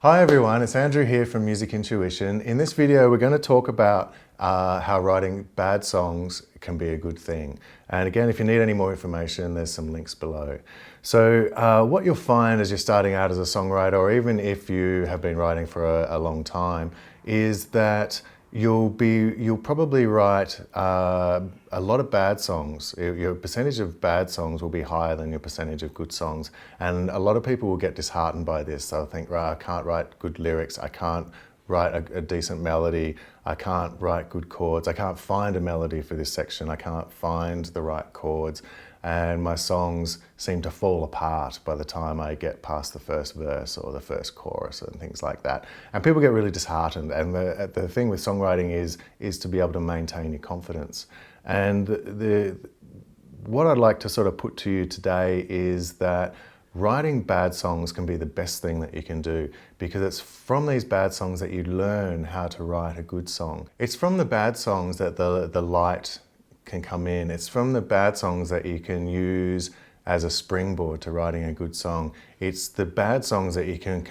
Hi everyone, it's Andrew here from Music Intuition. In this video we're going to talk about how writing bad songs can be a good thing. And again, if you need any more information, there's some links below. So what you'll find as you're starting out as a songwriter, or even if you have been writing for a long time, is that you'll probably write a lot of bad songs. Your percentage of bad songs will be higher than your percentage of good songs. And a lot of people will get disheartened by this. They'll think, right, I can't write good lyrics, I can't write a decent melody, I can't write good chords, I can't find a melody for this section, I can't find the right chords, and my songs seem to fall apart by the time I get past the first verse or the first chorus and things like that. And people get really disheartened, and the thing with songwriting is to be able to maintain your confidence. And what I'd like to sort of put to you today is that writing bad songs can be the best thing that you can do, because it's from these bad songs that you learn how to write a good song. It's from the bad songs that the light can come in. It's from the bad songs that you can use as a springboard to writing a good song. It's the bad songs that you can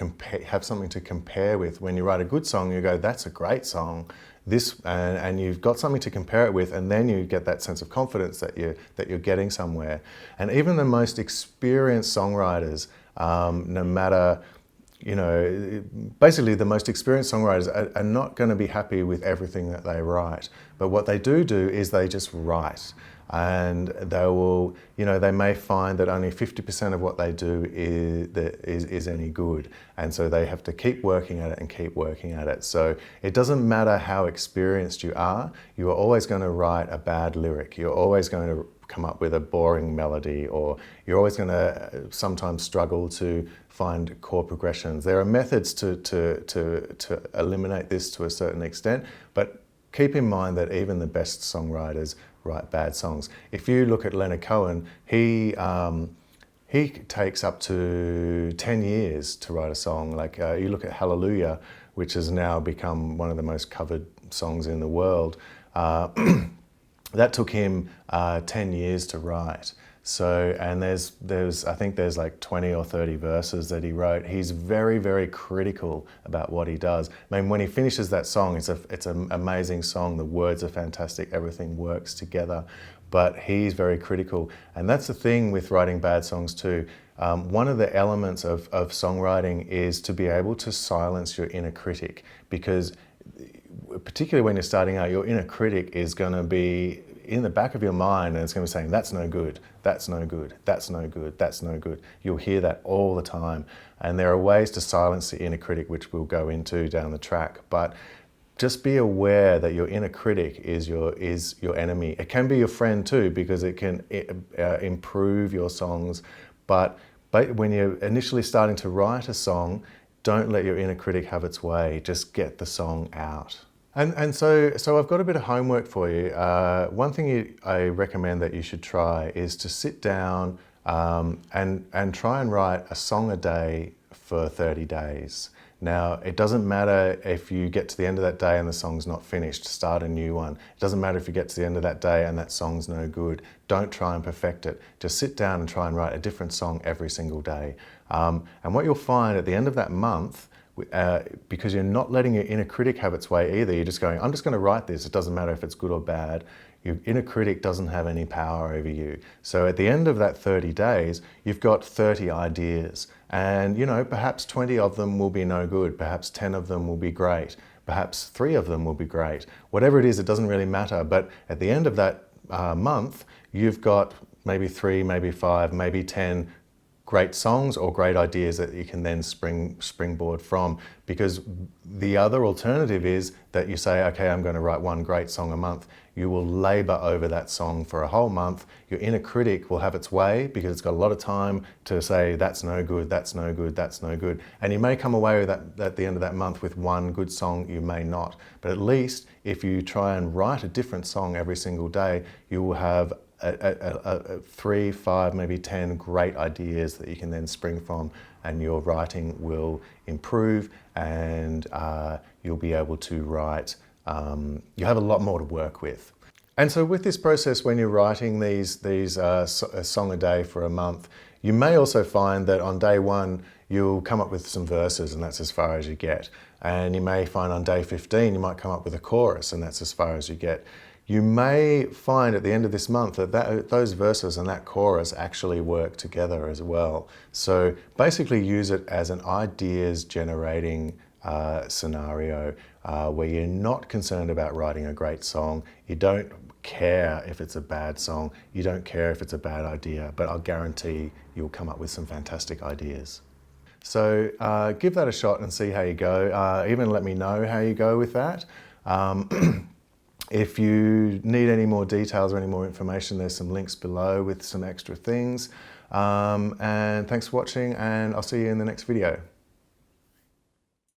have something to compare with. When you write a good song, you go, that's a great song. And you've got something to compare it with, and then you get that sense of confidence that you're getting somewhere. And even the most experienced songwriters, no matter, basically the most experienced songwriters are not going to be happy with everything that they write. But what they do is they just write. And they may find that only 50% of what they do is any good. And so they have to keep working at it and keep working at it. So it doesn't matter how experienced you are always going to write a bad lyric. You're always going to come up with a boring melody, or you're always going to sometimes struggle to find chord progressions. There are methods to eliminate this to a certain extent, but keep in mind that even the best songwriters write bad songs. If you look at Leonard Cohen, he takes up to 10 years to write a song. Like you look at Hallelujah, which has now become one of the most covered songs in the world. That took him 10 years to write. So, and I think there's like 20 or 30 verses that he wrote. He's very, very critical about what he does. I mean, when he finishes that song, it's an amazing song. The words are fantastic. Everything works together. But he's very critical. And that's the thing with writing bad songs too. One of the elements of songwriting is to be able to silence your inner critic, because particularly when you're starting out, your inner critic is going to be in the back of your mind, and it's going to be saying, that's no good, that's no good, that's no good, that's no good. You'll hear that all the time. And there are ways to silence the inner critic, which we'll go into down the track. But just be aware that your inner critic is your enemy. It can be your friend too, because it can improve your songs. But when you're initially starting to write a song, don't let your inner critic have its way. Just get the song out. And so I've got a bit of homework for you. One thing I recommend that you should try is to sit down and try and write a song a day for 30 days. Now, it doesn't matter if you get to the end of that day and the song's not finished, start a new one. It doesn't matter if you get to the end of that day and that song's no good. Don't try and perfect it. Just sit down and try and write a different song every single day. And what you'll find at the end of that month, because you're not letting your inner critic have its way either. You're just going, I'm just going to write this. It doesn't matter if it's good or bad. Your inner critic doesn't have any power over you. So at the end of that 30 days, you've got 30 ideas. And perhaps 20 of them will be no good. Perhaps 10 of them will be great. Perhaps 3 of them will be great. Whatever it is, it doesn't really matter. But at the end of that month, you've got maybe 3, maybe 5, maybe 10 great songs or great ideas that you can then springboard from. Because the other alternative is that you say, okay, I'm going to write one great song a month. You will labor over that song for a whole month. Your inner critic will have its way, because it's got a lot of time to say, that's no good, that's no good, that's no good. And you may come away with that at the end of that month with one good song, you may not. But at least if you try and write a different song every single day, you will have 3, 5, maybe 10 great ideas that you can then spring from, and your writing will improve, and you'll be able to write. You have a lot more to work with. And so with this process, when you're writing a song a day for a month, you may also find that on day one, you'll come up with some verses, and that's as far as you get. And you may find on day 15 you might come up with a chorus, and that's as far as you get. You may find at the end of this month that those verses and that chorus actually work together as well. So basically use it as an ideas generating scenario where you're not concerned about writing a great song. You don't care if it's a bad song. You don't care if it's a bad idea, but I'll guarantee you'll come up with some fantastic ideas. So give that a shot and see how you go. Even let me know how you go with that. If you need any more details or any more information, there's some links below with some extra things. And thanks for watching, and I'll see you in the next video.